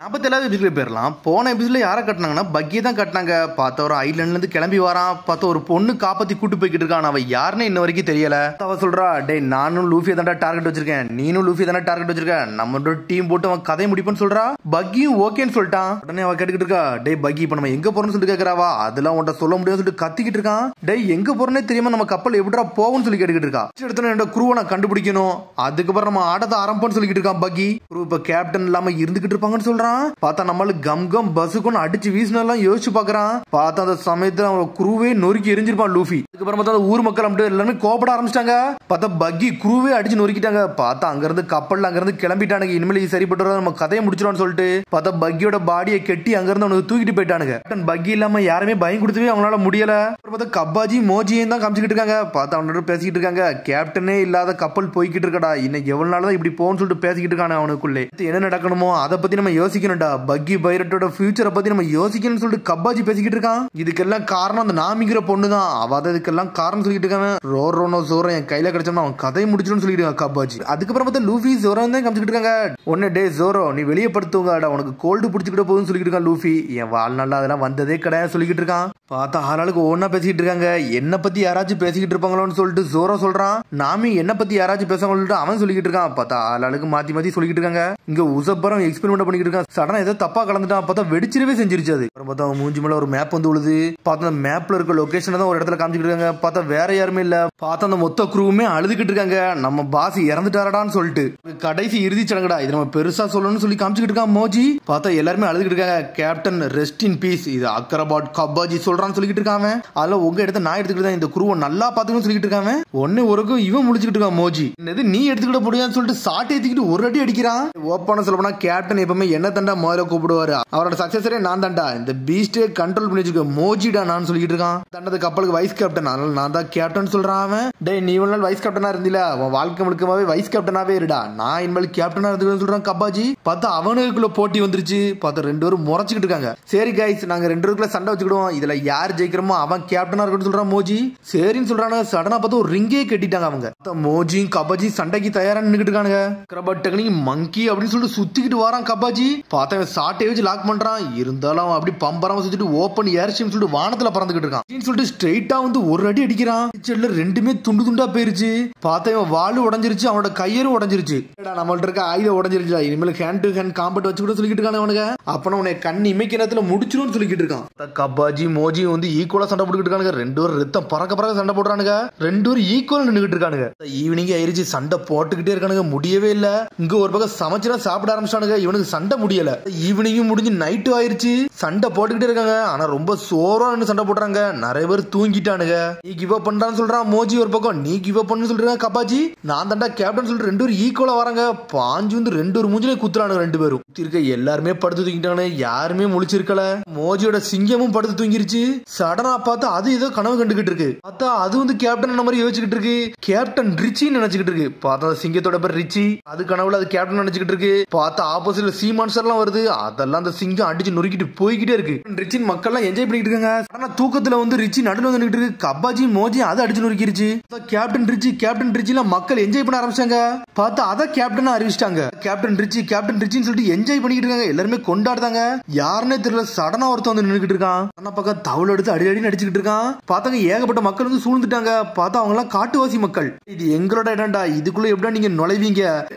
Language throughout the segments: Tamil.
47வது எபிசோட்ல போயிடலாம். போன எபிசோட்ல யாரை கட்டினாங்கன்னா பக்கியை தான் கட்டினாங்க. பார்த்த ஒரு ஐலாண்ட்ல இருந்து கிளம்பி வரான். பார்த்த ஒரு பொண்ணு காப்பாத்தி கூட்டு போய்கிட்டு இருக்கான். அவ யாருன்னு இன்ன வரைக்கும் தெரியல. அவ சொல்றா, டே நானும் லூஃபியை தான்டா டார்கெட் வச்சிருக்கேன், நீனும் லூஃபியை தானே டார்கெட் வச்சிருக்கேன், நம்மளோட டீம் போட்டு அவன் கதையை முடிப்பேன்னு சொல்றா. பக்கியும் ஓகேன்னு சொல்லிட்டான். உடனே அவ கேட்டுக்கிட்டு இருக்கா, டே பக்கி இப்ப நம்ம எங்க போறோம்னு சொல்லிட்டு கேட்கறாவா. அதெல்லாம் உன்ட்ட சொல்ல முடியாதுன்னு சொல்லிட்டு கத்திக்கிட்டு இருக்கான். டே எங்க போறோன்னே தெரியாம நம்ம கப்பல் எப்படிடா போகும்னு சொல்லி கேட்டுக்கிட்டு இருக்கா. எடுத்தோன்னு என்னோட குரூவை நான் கண்டுபிடிக்கணும், அதுக்கப்புறம் நம்ம ஆடத்தை ஆரம்பம்னு சொல்லிக்கிட்டு இருக்கான் பக்கி. குரூ இப்ப கேப்டன் இல்லாம இருந்துகிட்டு இருப்பாங்கன்னு சொல்றான். பார்த்தா நம்மள கம் கம் பஸ்ஸுக்குன்னு அடிச்சு வீசினெல்லாம் யோசிச்சு பாக்குறான். பார்த்தா அந்த சமயத்துல அவன் குரூவே நொறுக்கி எரிஞ்சிருப்பான் லூஃபி. அதுக்கப்புறம் பார்த்தா ஊர் மக்கள் அப்படியே எல்லாமே கோபப்பட ஆரம்பிச்சிட்டாங்க. பார்த்தா பக்கி குரூவே அடிச்சு நொறுக்கிட்டாங்க. பார்த்தா அங்கிருந்து கப்பல் அங்கிருந்து கிளம்பிட்டானுங்க. இனிமேல் இது சரிப்பட்டு நம்ம கதையை முடிச்சிடலாம்னு சொல்லிட்டு பார்த்தா பக்கியோட பாடியை கெட்டி அங்கிருந்து அவனுக்கு தூக்கிட்டு போயிட்டானுங்க. கேப்டன் பக்கி இல்லாம யாருமே பயம் கொடுத்தவே அவங்களால முடியல. பார்த்தா கப்பாஜி மோஜியும் தான் காமிச்சிட்டு இருக்காங்க. பார்த்தா அவனோட பேசிக்கிட்டு இருக்காங்க. கேப்டனே இல்லாத கப்பல் போய்கிட்டு இருக்கடா, இன்னைக்கு எவ்வளவு நாள் தான் இப்படி போன்னு சொல்லிட்டு பேசிக்கிட்டு இருக்கானு அவனுக்குள்ளே. என்ன நடக்கணுமோ அதை பத்தி நம்ம யோசிக்கணும்டா. பக்கி பைரட்டோட ஃபியூச்சரை பத்தி நம்ம யோசிக்கணும்னு சொல்லிட்டு கப்பாஜி பேசிக்கிட்டு இருக்கான். இதுக்கெல்லாம் காரணம் அந்த நாமிங்கிற பொண்ணு தான். அவ இதுக்கெல்லாம் காரணம் சொல்லிட்டு இருக்காங்க. ரோரோனோ சோரோ என் கையில கிடைச்சோம்னா அவன் கதையை முடிச்சிடும்னு சொல்லிட்டு இருக்கான் கப்பாஜி. அதுக்கப்புறம் பார்த்தா லூஃபி ஜோரோ தான் காமிச்சிட்டு இருக்காங்க. ஒன்னு டே ஜோரோ நீ வெளியே படுத்துவாடா, உனக்கு கோல்டு பிடிச்சிக்கிட்ட போகுதுன்னு சொல்லிட்டு இருக்கான் லூஃபி. என் வாழ்நாள் அதெல்லாம் வந்ததே கிடையாது சொல்லிக்கிட்டு இருக்கான். பார்த்தா ஆளாளுக்கு ஒன்னா பேசிக்கிட்டு இருக்காங்க. என்ன பத்தி யாராச்சும் பேசிக்கிட்டு இருப்பாங்களோன்னு சொல்லிட்டு ஜோரோ சொல்றான். நாமி என்ன பத்தி யாராச்சும் பேசுவாங்க அவன் சொல்லிக்கிட்டு இருக்கான். பார்த்தா ஆளாளுக்கு மாத்தி மாத்தி சொல்லிக்கிட்டு இருக்காங்க. இங்க உசப்பரம் எக்ஸ்பெரிமெண்ட் பண்ணிக்கிட்டு இருக்கான். சடனா ஏதோ தப்பா கலந்துட்டான். பார்த்தா வெடிச்சிடவே செஞ்சிருச்சு. அது பார்த்தா மூஞ்சி மேல ஒரு மேப் வந்து உழுது. பார்த்தா அந்த மேப்ல இருக்க லொகேஷன் தான் ஒரு இடத்துல காமிச்சிட்டு இருக்காங்க. பார்த்தா வேற யாருமே இல்ல. பார்த்தா அந்த மொத்த குரூவுமே அழுதுகிட்டு இருக்காங்க. நம்ம பாஸ் இறந்துட்டாரடான்னு சொல்லிட்டு. கடைசி இறுதி சடங்குடா, இது நம்ம பெருசா சொல்லணும்னு சொல்லி காமிச்சிட்டு இருக்கான் மோஜி. பார்த்தா எல்லாருமே அழுதுகிட்டு இருக்காங்க. கேப்டன் ரெஸ்ட் இன் பீஸ், இது அக்கரபாட் கப்பாஜி சொல்றான்னு சொல்லிட்டு இருக்காங்க. அதுல உங்க இடத்த நான் எடுத்துக்கிட்டு இந்த குரூவை நல்லா பாத்துக்கணும்னு சொல்லிட்டு இருக்காங்க. ஒன்னு ஒருக்கும் இவன் முடிச்சுக்கிட்டு இருக்கான் மோஜி. நீ எடுத்துக்கிட்ட முடியாதுன்னு சொல்லிட்டு சாட்டை ஏத்திக்கிட்டு ஒரு அடி அடிக்கிறான். ஓப்பனா சொல்ல போனா கேப்டன் எப்பவுமே என்ன தண்டா முதல்ல கூப்பிடுவாரு. அவரோட சக்சஸரே நான் தான்டா, இந்த பீஸ்டே கண்ட்ரோல் பண்ணி வச்சுக்க மோஜிடா நான் சொல்லிட்டு இருக்கான். தண்டது கப்பலுக்கு வைஸ் கேப்டன், அதனால நான் தான் கேப்டன் சொல்றான் அவன். டே நீ இவ்வளவு நாள் வைஸ் கேப்டனா இருந்தில, உன் வாழ்க்கை முழுக்கமாவே வைஸ் கேப்டனாவே இருடா, நான் இனிமேல் கேப்டனா இருந்து சொல்றான் கப்பாஜி. பார்த்தா அவனுக்குள்ள போட்டி வந்துருச்சு. பார்த்தா ரெண்டு பேரும் முறைச்சிக்கிட்டு இருக்காங்க. சரி கைஸ் நாங்க ரெண்டு பேருக்குள்ள சண்டை வச்சுக்கிடுவோம், இதுல யார் ஜெயிக்கிறோமோ அவன் கேப்டனா இருக்கணும்னு சொல்றான் மோஜி. சரின்னு சொல்றாங்க. சடனா பார்த்து ஒரு ரிங்கே கட்டிட்டாங்க அவங்க. மோஜியும் கப்பாஜி சண்டைக்கு தயாரா நின்னுக்கிட்டு இருக்காங்க. கிரபட் டெக்னிக் மங்கி அப்படின்னு சொல்லிட்டு சுத்திக்கிட்டு வரான் கப்பாஜி. பார்த்தா சாட்டை வச்சு லாக் பண்றான். இருந்தாலும் அப்படி பம்பராம சுத்திட்டு ஓப்பன் ஏர்ஷிப்னு சொல்லிட்டு வானத்துல பறந்துகிட்டு இருக்கான். சொல்லிட்டு ஸ்ட்ரைட்டா வந்து ஒரு அடி அடிக்கிறான். ரெண்டுமே துண்டு துண்டா போயிருச்சு. பார்த்தா இவன் வாழு உடஞ்சிருச்சு, அவனோட கையரும் உடஞ்சிருச்சு. நம்மள்ட்ட இருக்க ஆயுதம் உடஞ்சிருச்சு, இனிமேல் ஹேண்ட் டு ஹேண்ட் காம்பட் வச்சுக்கிட்டு சொல்லிட்டு இருக்காங்க அவனுக்கு. அப்ப உன்னை கண் இமைக்க நேரத்துல முடிச்சிடும் சொல்லிட்டு இருக்கான். கப்பாஜி மோஜி வந்து ஈக்குவலா சண்டை போட்டுக்கிட்டு இருக்கானுங்க. ரெண்டு பேரும் ரத்தம் பறக்க பறக்க சண்டை போடுறானுங்க. ரெண்டு பேரும் ஈக்குவல் நின்னுகிட்டு இருக்கானுங்க. ஈவினிங் ஆயிருச்சு, சண்டை போட்டுக்கிட்டே இருக்கானுங்க. முடியவே இல்ல. இங்க ஒரு பக்கம் சமைச்சுனா சாப்பிட ஆரம்பிச்சானுங்க. இவனுக்கு சண்டை முடியல. ஈவினிங்கும் முடிஞ்சு நைட்டு ஆயிருச்சு. சண்டை போட்டுக்கிட்டே இருக்காங்க. ஆனா ரொம்ப சோரா சண்டை போடுறாங்க. நிறைய பேர் தூங்கிட்டானுங்க. நீ கிவ் அப் பண்றான்னு சொல்றான் மோஜி ஒரு பக்கம். நீ கிவ் அப் பண்ணு சொல்றாங்க கப்பாஜி. நான் தாண்டா கேப்டன் சொல்லிட்டு ரெண்டு பேரும் ஈக்குவலா வராங்க. பாஞ்சு வந்து ரெண்டு ஒரு மூஞ்சிலே குத்துறானுங்க. ரெண்டு பேரும் இருக்க எல்லாருமே படுத்து தூங்கிட்டானு, யாருமே முழிச்சிருக்கல. மோஜியோட சிங்கமும் படுத்து தூங்கிருச்சு. சடனா பார்த்தா அது ஏதோ கனவு கண்டுகிட்டு இருக்கு. பார்த்தா அது வந்து கேப்டன் மாதிரி யோசிச்சுக்கிட்டு இருக்கு. கேப்டன் ரிச்சின்னு நினைச்சுக்கிட்டு இருக்கு. பார்த்தா சிங்கத்தோட பேர் ரிச்சி. அது கனவுல அது கேப்டன் நினைச்சுக்கிட்டு இருக்கு. பார்த்தா ஆப்போசிட்ல சி மான்ஸ்டர் எல்லாம் வருது. அதெல்லாம் அந்த சிங்கம் அடிச்சு நொறுக்கிட்டு போய்கிட்டே இருக்கு. ரிச்சின் மக்கள் எல்லாம் என்ஜாய் பண்ணிட்டு இருக்காங்க. ஆனா தூக்கத்துல வந்து ரிச்சி நடுவில் வந்துட்டு இருக்கு. கப்பாஜி மோஜி அதை அடிச்சு நொறுக்கிருச்சு. கேப்டன் ரிச்சி எல்லாம் மக்கள் என்ஜாய் பண்ண ஆரம்பிச்சாங்க. பார்த்தா அதை கேப்டனா அறிவிச்சிட்டாங்க. கேப்டன் ரிச்சின்னு சொல்லிட்டு என்ஜாய் பண்ணிட்டு இருக்காங்க. எல்லாருமே கொண்டாடுறாங்க. யாருன்னே தெரியல. சடனா ஒருத்தன் வந்து நின்னுக்கிட்டு இருக்கான். ஆனா பக்கம் தவளை எடுத்து அடி அடி அடிச்சுக்கிட்டு இருக்கான். பார்த்தாங்க ஏகப்பட்ட மக்கள் வந்து சூழ்ந்துட்டாங்க. பார்த்தா அவங்க எல்லாம் காட்டுவாசி மக்கள். இது எங்களோட இடம்டா, இதுக்குள்ள எப்படா நீங்க நுழைவீங்க,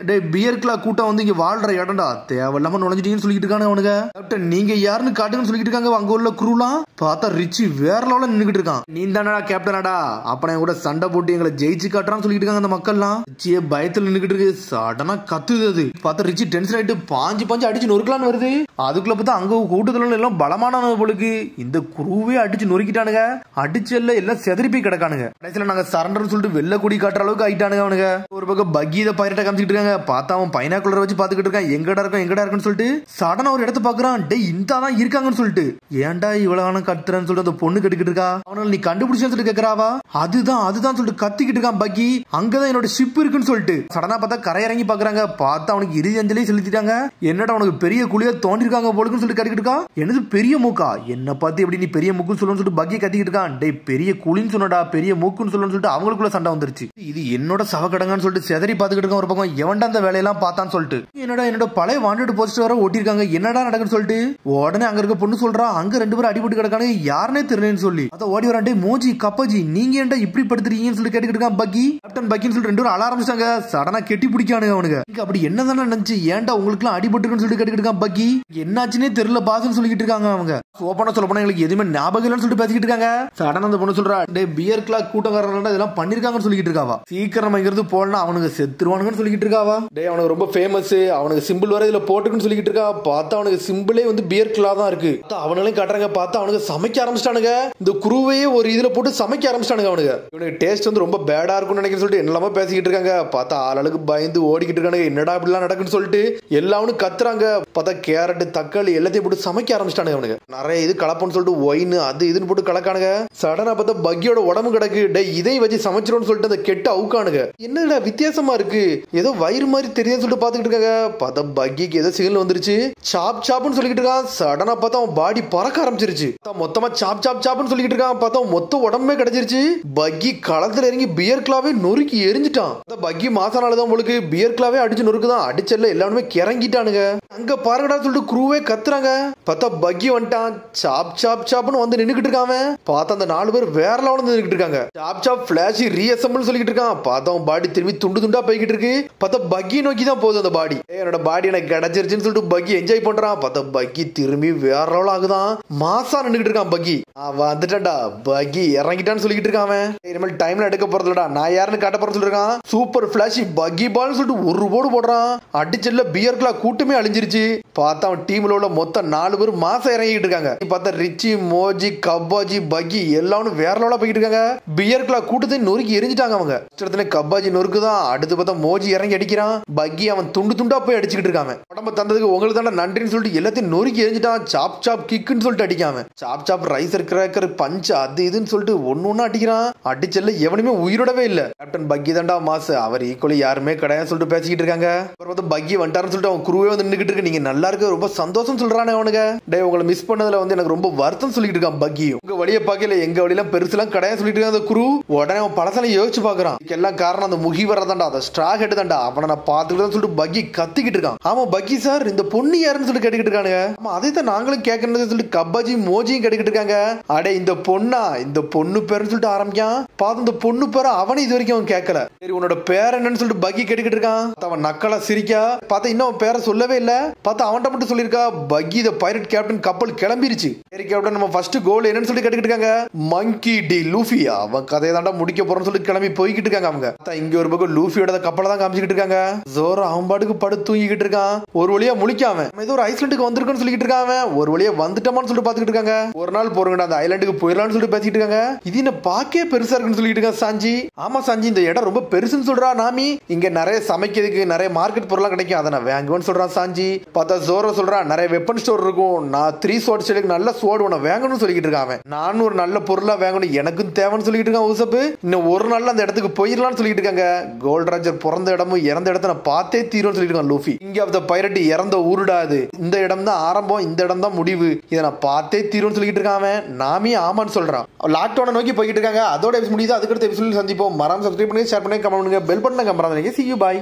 பியர்க்லா கூட்டம் வந்து இங்க வாழ்ற இடம்டா, தேவையில்லாம நுழைஞ்சிட்டீங்கன்னு சொல்லிட்டு இருக்காங்க அவனுங்க. கேப்டன் நீங்க யாருன்னு காட்டுங்கன்னு சொல்லிட்டு இருக்காங்க அங்க உள்ள குரூலாம். பார்த்தா ரிச்சி வேற லெவல்ல நின்னுக்கிட்டு இருக்கான். நீ தானடா கேப்டனாடா, அப்ப கூட சண்டை போட்டு எங்களை ஜெயிச்சு காட்டுறான்னு சொல்லிட்டு இருக்காங்க அந்த மக்கள்லாம். ரிச்சியே பயத்துல நின்னுக்கிட்டு இருக்கு. சடனா கத்துது அது. பார்த்தா ரிச்சி டென்ஷன் ஆயிட்டு பாஞ்சு அடிச்சு நொறுக்கலான்னு வருது. அதுக்குள்ள பார்த்தா அங்க கூட்டத்துல எல்லாம் பலமான பொழுது இந்த குருவே அடிச்சு நொறுக்கிட்டானுங்க. அடிச்சு எல்லாம் செதறி போய் கிடக்கானுங்க. கடைசியில நாங்க சரண்டர் சொல்லிட்டு வெள்ள கொடி காட்டுற அளவுக்கு ஆயிட்டானுங்க அவனுங்க. ஒரு பக்கம் பக்கி இதை பயிரட்ட காமிச்சிட்டு இருக்காங்க. பார்த்தா அவன் பைனாக்குலர் வச்சு பாத்துக்கிட்டு இருக்கான். எங்கடா இருக்குன்னு சொல்லிட்டு சடனா ஒரு இடத்த பாக்குறான். டே இந்தாதான் இருக்காங்கன்னு சொல்லிட்டு. ஏன்டா இவ்வளவு கத்துறன்னு சொல்லிட்டு அந்த பொண்ணு கட்டிக்கிட்டு இருக்கா. அவனால நீ கண்டுபிடிச்சேன்னு சொல்லிட்டு கேக்குறாவா. அதுதான் சொல்லிட்டு கத்திக்கிட்டு இருக்கான் பக்கி. அங்கதான் என்னோட ஷிப் இருக்குன்னு சொல்லிட்டு. சடனா பார்த்தா கரையிறங்கி பாக்குறாங்க. பார்த்தா அவனுக்கு இறுதி அஞ்சலி செலுத்திட்டாங்க. என்னடா உனக்கு பெரிய குழியா தோண்டிருக்காங்க போலுக்குன்னு சொல்லிட்டு கட்டிக்கிட்டு இருக்கா. என்னது பெரிய மூக்கா, என்ன பார்த்து எப்படி நீ பெரிய மூக்குன்னு சொல்லணும்னு சொல்லிட்டு பக்கி கத்திக்கிட்டு இருக்கான். டே பெரிய குழின்னு சொன்னடா, பெரிய மூக்குன்னு சொல்லணும்னு சொல்லிட்டு அவங்களுக்குள்ள சண்டை வந்துருச்சு. இது என்னோட சவக்கடங்கன்னு சொல்லிட்டு செதறி பாத்துக்கிட்டு இருக்கான். ஒரு பக்கம் எவன்டா அந்த வேலையெல்லாம் பார்த்தான்னு சொல்லிட்டு என்னோட பழைய வாண்டட் போஸ்டர் வேற ஓட்டிருக்காங்க. என்னடா நடக்குன்னு சொல்லிட்டு உடனே அங்க இருக்க பொண்ணு சொல்றா, அங்க 2 பேரும் அடிபட்டு கிடக்கானு, யாருனே தெரியலன்னு சொல்லி. அத ஓடி வராண்டே, மோஜி கப்பாஜி நீங்க ஏன்டா இப்படி படுத்துறீங்கன்னு சொல்லி கேட்டுக்கிட்டு இருக்கான் பக்கி. கேப்டன் பக்கின்னு சொல்லி 2 பேரும் அழ ஆரம்பிச்சாங்க. சடனா கெட்டி பிடிக்கானுங்க அவனுங்க. அப்படி என்னதானே நினைச்சு ஏன்டா உங்களுக்கு எல்லாம் அடிபட்டுருக்குன்னு சொல்லி கேட்டுக்கிட்டு இருக்கான் பக்கி. என்னாச்சுன்னே தெரியல பாஸ்ன்னு சொல்லிட்டு இருக்காங்க அவங்க. ஓப்பனா சொல்ல போனா எங்களுக்கு எதுவுமே ஞாபகம் இல்லைன்னு சொல்லிட்டு பேசிக்கிட்டு இருக்காங்க. சடனா அந்த பொண்ணு சொல்றா, டே பியர் கிளாக் கூட்டக்காரன் இதெல்லாம் பண்ணிருக்காங்கன்னு சொல்லிட்டு இருக்காவா. சீக்கிரம் இங்கிருந்து போனா அவனுக்கு செத்துருவானுங்கன்னு சொல்லிட்டு இருக்காவா. டே அவனுக்கு ரொம்ப ஃபேமஸ், அவனுக்கு சிம்பிள் வர இதுல போட்டுக்குன்னு சொல்லிட்டு இருக்கா. பார்த்தா அவனுக்கு சிம்பிளே வந்து பியர் கிளா தான் இருக்கு. அவனுங்களையும் காட்டுறாங்க. பார்த்தா அவனுக்கு சமைக்க ஆரம்பிச்சிட்டானுங்க. இந்த குருவையே ஒரு இதுல போட்டு சமைக்க ஆரம்பிச்சிட்டானுங்க அவனுக்கு. இவனுக்கு டேஸ்ட் வந்து ரொம்ப பேடா இருக்கும்னு நினைக்கிறேன்னு சொல்லிட்டு என்னெல்லாமோ பேசிக்கிட்டு இருக்காங்க. பார்த்தா ஆளுக்கு பயந்து ஓடிக்கிட்டு இருக்கானுங்க. என்னடா இப்படிலாம் நடக்குன்னு சொல்லிட்டு எல்லாவனும் கத்துறாங்க. பார்த்தா கேரட் தக்காளி எல்லாத்தையும் போட்டு சமைக்க ஆரம்பிச்சிட்டானுங்க அவனுக்கு. நிறைய இது கலப்பன்னு சொல்லிட்டு ஒயின் அது இதுன்னு போட்டு கலக்கானுங்க. சடனா பார்த்தா பக்கியோட உடம்பு கிடக்கு. டே இதை வச்சு சமைச்சிரோன்னு சொல்லிட்டு அந்த கெட்ட அவுக்கானுங்க. என்னடா வித்தியாசமா இருக்கு, ஏதோ வயிறு மாதிரி தெரியுதுன்னு சொல்லிட்டு பாத்துக்கிட்டு இருக்காங்க. பார்த்தா பக்கிக்கு ஏதோ சிக்னல் வந்துருச்சு. சாப் சாப்னு சொல்லிக்கிட்டு இருக்கான். சடனா பார்த்தா அவன் பாடி பறக்க ஆரம்பிச்சிருச்சு. மொத்தமா சாப் சாப் சாப்னு சொல்லிக்கிட்டு இருக்கான். பார்த்தா மொத்த உடம்பே கிடைச்சிருச்சு. பக்கி களத்துல இறங்கி பியர் கிளாவே நொறுக்கி எரிஞ்சிட்டான். பக்கி மாசானாலதான் உங்களுக்கு பியர் கிளாவே அடிச்சு நொறுக்குதான். அடிச்சல்ல எல்லாருமே கிறங்கிட்டானுங்க. அங்க பாருங்கடா சொல்லிட்டு குரூவே கத்துறாங்க. பார்த்தா பக்கி வந்துட்டான். சாப் சாப் சாப்னு வந்து நின்னுக்கிட்டு இருக்காங்க. பார்த்தா அந்த 4 பேர் வேற லெவல்ல நின்னுக்கிட்டு இருக்காங்க. சாப் சாப் ஃபிளாஷ் ரீஅசெம்பிள் சொல்லிக்கிட்டு இருக்கான். பார்த்தா அவன் பாடி திரும்பி துண்டு துண்டா போய்கிட்டு இருக்கு. பார்த்தா பக்கி நோக்கி தான் போகுது அந்த பாடி. என்னோட பாடி எனக்கு கிடைச்சிருச்சுன்னு சொல்லிட்டு பக்கி என்ஜாய் பண்றான். பார்த்தா பக்கி திரும்பி வேற லெவல் ஆகுதான். மாசா நின்னுக்கிட்டு இருக்கான் பக்கி. வந்துட்டான்டா பக்கி இறங்கிட்டான்னு சொல்லிக்கிட்டு இருக்கான். இனிமேல் டைம்ல எடுக்க போறதுலடா நான் யாருன்னு காட்ட போறேன்னு சொல்லிருக்கான். சூப்பர் ஃபிளாஷ் பக்கி பால்னு சொல்லிட்டு ஒரு போடு போடுறான். அடிச்சல்ல பியர் கிளா கூட்டமே அழிஞ்சிருச்சு. பார்த்தா அவன் டீம்ல உள்ள மொத்தம் 4 பேர் மாசம் இறங்கிட்டு இருக்காங்க. பார்த்தா ரிச்சி மோஜி கப்பாஜி பக்கி எல்லாரும் வேற லெவலா போயிட்டு இருக்காங்க. பியர் கிளா கூட்டத்தை நொறுக்கி எரிஞ்சிட்டாங்க அவங்க. கப்பாஜி நொறுக்குதான். அடுத்து பார்த்தா மோஜி இறங்கி அடிக்கிறான். பக்கி அவன் துண்டு துண்டா போய் அடிச்சுக்கிட்டு இருக்காங்க. உடம்ப தந்ததுக்கு உங்களுக்கு தானே நன்றின்னு சொல்லிட்டு எல்லாத்தையும் நொறுக்கி எரிஞ்சிட்டான். சாப் சாப் கிக்குன்னு சொல்லிட்டு அடிக்காம சாப் சாப் ரைசர் கிராக்கர் பஞ்ச் அது இதுன்னு சொல்லிட்டு ஒன்னு அடிக்கிறான். அடிச்சல்ல எவனுமே உயிரோடவே இல்ல. கேப்டன் பக்கி தாண்டா மாசு, அவர் ஈக்குவலி யாருமே கிடையாது சொல்லிட்டு பேசிக்கிட்டு இருக்காங்க. அப்புறம் பக்கி வந்துட்டாருன்னு சொல்லிட்டு அவன் குருவே வந்து நின்னுக்கிட்டு இருக்கு. நீங்க நல்லா இருக்கு ரொம்ப சந்தோஷம் சொல்றானே அவனுங்க. டே உங்களை மிஸ் பண்ணதுல வந்து எனக்கு ரொம்ப வருத்தம் சொல்லிட்டு இருக்கான் பக்கி. உங்க வழியை பார்க்கல எங்க வழியெல்லாம் பெருசுலாம் கிடையாது சொல்லிட்டு இருக்கான் அந்த குரு. உடனே அவன் பழசெல்லாம் யோசிச்சு பாக்குறான். இதுக்கெல்லாம் காரணம் அந்த முகி வரதாண்டா, அந்த ஸ்ட்ரா ஹெட் தாண்டா. அவனை நான் பாத்துக்கிட்டு சொல்லிட்டு பக்கி கத்திக்கிட்டு இருக்கான். ஆமா பக்கி சார் இந்த பொண்ணு யாருன்னு சொல்லிட்டு கேட்டுக்கிட்டு இருக்கானுங்க. ஆமா அதை தான் நாங்களும் கேட்கணும்னு சொல்லிட்டு கப்பாஜி மோஜியும் கேட்டுக்கிட்டு இருக்காங்க. அடே இந்த பொண்ணா, இந்த பொண்ணு பேருன்னு சொல்லிட்டு ஆரம்பிக்கான். பார்த்து இந்த பொண்ணு பேரை அவனை இது வரைக்கும் அவன் கேட்கல. சரி உன்னோட பேர் என்னன்னு சொல்லிட்டு பக்கி கேட்டுக்கிட்டு இருக்கான். அவன் நக்கலா சிரிக்கா. பார்த்தா இன்னும் அவன் பேரை சொல்லவே இல்ல. பார்த்தா அவன்கிட்ட மட்டும் சொல்லியிருக்கா பக்கி த பைரட் கேப்டன் கப்பல் கிளம்பிருச்சு. சரி கேப்டன் நம்ம ஃபர்ஸ்ட் கோல் என்னன்னு சொல்லி கேட்டுக்கிட்டு இருக்காங்க. மங்கி டி லூஃபி அவன் கதையை தாண்டா முடிக்க போறோம்னு சொல்லி கிளம்பி போய்கிட்டு இருக்காங்க அவங்க. இங்க ஒரு பக்கம் லூஃபியோட கப்பலை தான் காமிச்சிட்டு இருக்காங்க. ஜோரோ அவன் பாட்டுக்கு படுத்து தூங்கிக்கிட்டு இருக்கான். ஒரு வழியா முழிக்காம ஏதோ ஒரு ஐஸ்லாண்டுக்கு வந்திருக்குன்னு சொல்லிட்டு இருக்காங்க. ஒரு வழியா வந்துட்டோமான்னு சொல்லிட்டு பாத்துக்கிட்டு இருக்காங்க. ஒரு நாள் போறோங்கடா அந்த ஐலாண்டுக்கு போயிடலாம்னு சொல்லிட்டு பேசிட்டு இருக்காங்க. இது என்ன பாக்கே பெருசா இருக்குன்னு சொல்லிட்டு இருக்காங்க சாஞ்சி. ஆமா சாஞ்சி இந்த இடம் ரொம்ப பெருசுன்னு சொல்றா நாமி. இங்க நிறைய சமைக்கிறதுக்கு நிறைய மார்க்கெட் பொருளாம் கிடைக்கும், அதை நான் வாங்குவேன்னு சொல்றான் சாஞ்சி. பார்த்தா ஜோரோ சொல்றான் நிறைய வெப்பன் ஸ்டோர் இருக்கும், நான் 3 ஸ்வாட் ஸ்டைலுக்கு நல்ல ஸ்வாட் உன வாங்கணும்னு சொல்லிட்டு இருக்காங்க. நானும் ஒரு நல்ல பொருளா வாங்கணும் எனக்கும் தேவைன்னு சொல்லிட்டு இருக்கான் ஊசப்பு. இன்னும் ஒரு நாள் அந்த இடத்துக்கு போயிடலாம்னு சொல்லிட்டு இருக்காங்க. கோல்ட் ராஜர் பிறந்த இடமும் இறந்த இடத்த நான் பார்த்தே தீரும்னு சொல்லிட்டு இருக்கான் லூஃபி. இங்க ஆஃப் த பைரட் இறந்த ஊருடாது, இந்த இடம் தான் ஆரம்பம், இந்த இடம் தான் முடிவு, இதை நான் பார்த்தே தீரும்னு சொல்லிட்டு இருக்காங்க. நாமே ஆமான்னு சொல்றான். லாக்டவுனை நோக்கி போய்கிட்டு இருக்காங்க. அதோட முடியுது. அதுக்கடுத்த எபிசோட் சந்திப்போம். மறக்காம சப்ஸ்கிரைப் பண்ணி ஷேர் பண்ணி கமெண்ட் பண்ணுங்க. பெல் பட்டனை கம்பறாதீங்க. See you bye.